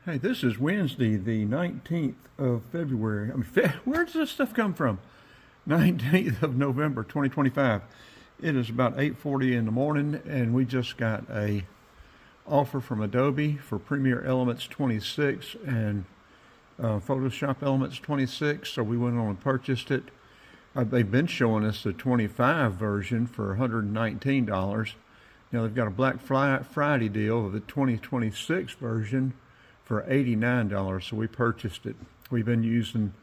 Hey, this is Wednesday, the 19th of February. Where does this stuff come from? 19th of November, 2025. It is about 8:40 in the morning, and we just got a offer from Adobe for Premiere Elements 26 and Photoshop Elements 26, so we went on and purchased it. They've been showing us the 25 version for $119. Now they've got a Black Friday deal of the 2026 version for $89, so we purchased it. We've been using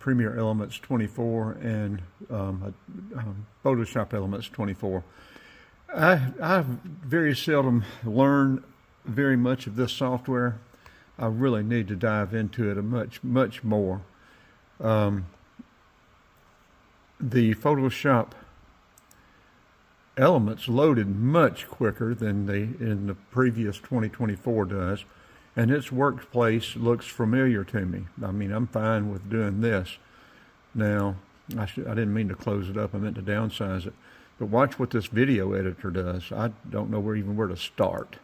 Premiere Elements 24 and Photoshop Elements 24. I very seldom learn very much of this software. I really need to dive into it much more. The Photoshop Elements loaded much quicker than the previous 2024 does, and its workplace looks familiar to me. I mean, I'm fine with doing this. Now, I didn't mean to close it up. I meant to downsize it. But watch what this video editor does. I don't know where to start.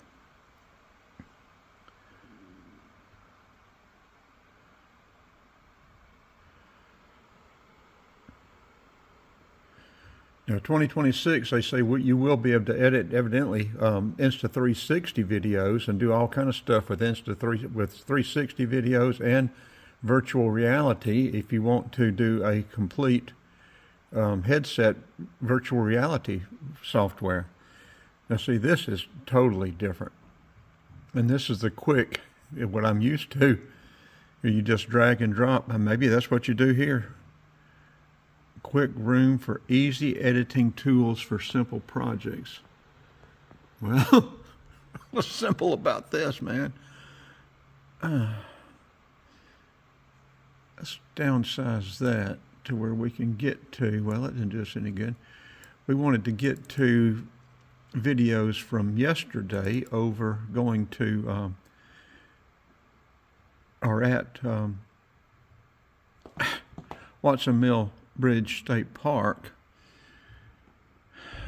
Now, 2026, they say you will be able to edit, evidently, Insta360 videos and do all kind of stuff with with 360 videos and virtual reality if you want to do a complete headset virtual reality software. Now, see, this is totally different. And this is the quick, what I'm used to. You just drag and drop, and maybe that's what you do here. Quick room for easy editing tools for simple projects. Well, what's simple about this, man? Let's downsize that to where we can get to, well, that didn't do us any good. We wanted to get to videos from yesterday over going to, or at Watson Mill Bridge State Park.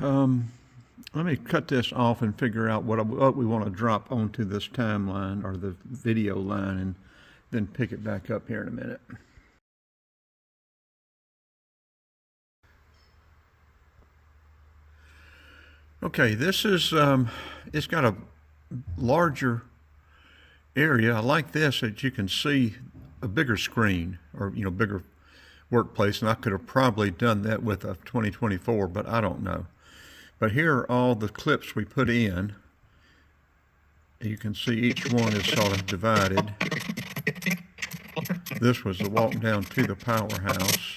Let me cut this off and figure out what we want to drop onto this timeline or the video line, and then pick it back up here in a minute. Okay, this is, it's got a larger area. I like this, that you can see a bigger screen, or, bigger workplace, and I could have probably done that with a 2024, but I don't know. But here are all the clips we put in. You can see each one is sort of divided. This was the walk down to the powerhouse.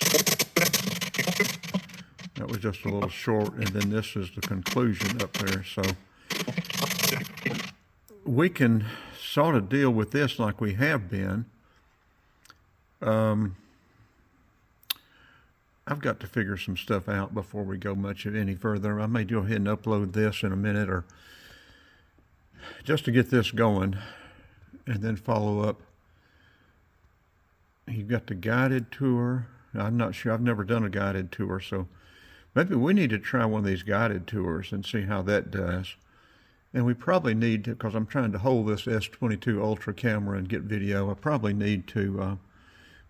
That was just a little short, and then this is the conclusion up there. So we can sort of deal with this like we have been. I've got to figure some stuff out before we go much any further. I may go ahead and upload this in a minute, or just to get this going, and then follow up. You've got the guided tour. I'm not sure. I've never done a guided tour, so maybe we need to try one of these guided tours and see how that does. And we probably need to, because I'm trying to hold this S22 Ultra camera and get video, I probably need to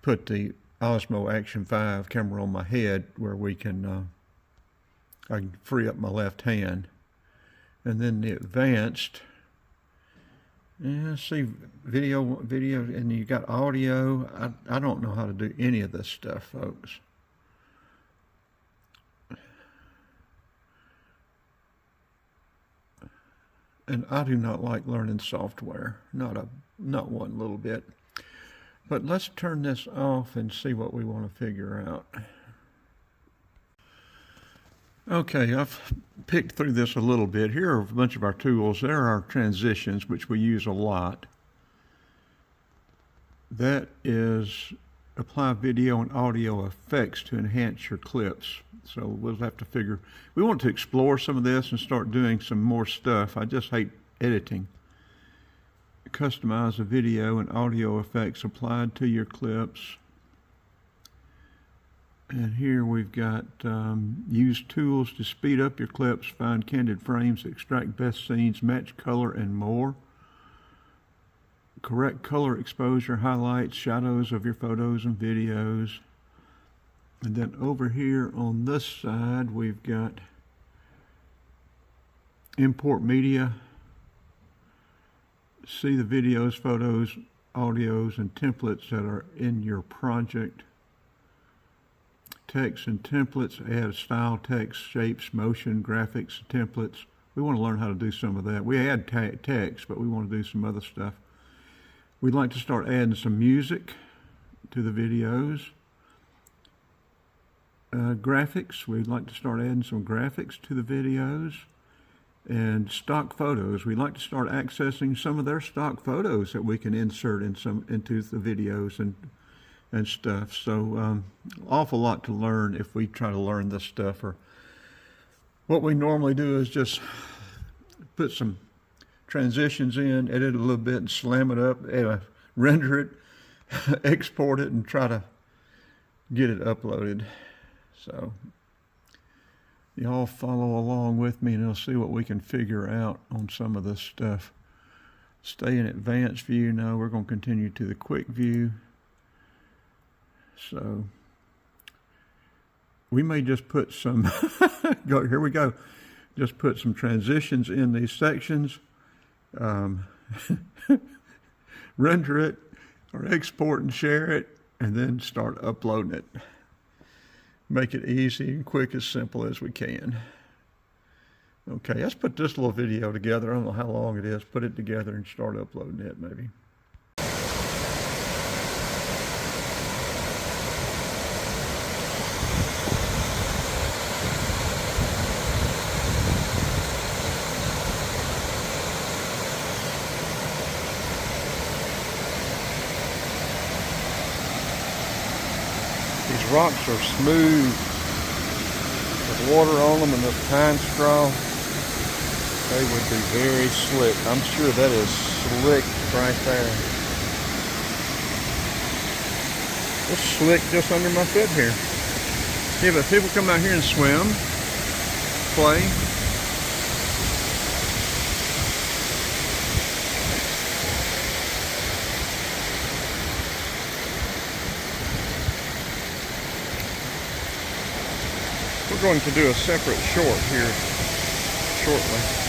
put the Osmo Action 5 camera on my head where we can, I can free up my left hand. And then the advanced, see, video, and you got audio. I don't know how to do any of this stuff, folks. And I do not like learning software, not one little bit. But let's turn this off and see what we want to figure out. Okay, I've picked through this a little bit. Here are a bunch of our tools. There are our transitions, which we use a lot. That is apply video and audio effects to enhance your clips. So we'll have to figure. We want to explore some of this and start doing some more stuff. I just hate editing. Customize the video and audio effects applied to your clips. And here we've got use tools to speed up your clips, find candid frames, extract best scenes, match color, and more. correct color exposure, highlights, shadows of your photos and videos. And then over here on this side, we've got import media. See the videos, photos, audios, and templates that are in your project. Text and templates, add style, text, shapes, motion, graphics, templates. We want to learn how to do some of that. We add text, but we want to do some other stuff. We'd like to start adding some music to the videos. Graphics, we'd like to start adding some graphics to the videos. And stock photos, we'd like to start accessing some of their stock photos that we can insert into the videos and stuff. So awful lot to learn if we try to learn this stuff. Or what we normally do is just put some transitions in, edit it a little bit, and slam it up, render it, export it, and try to get it uploaded. So y'all follow along with me and you'll see what we can figure out on some of this stuff. Stay in advanced view. No, we're going to continue to the quick view. So we may just put some, here we go. Just put some transitions in these sections, render it or export and share it, and then start uploading it. Make it easy and quick, as simple as we can. Okay, let's put this little video together. I don't know how long it is. Put it together and start uploading it, maybe. These rocks are smooth with water on them and the pine straw. They would be very slick. I'm sure that is slick right there. It's slick just under my foot here. Yeah, but people come out here and swim, play. We're going to do a separate short here shortly.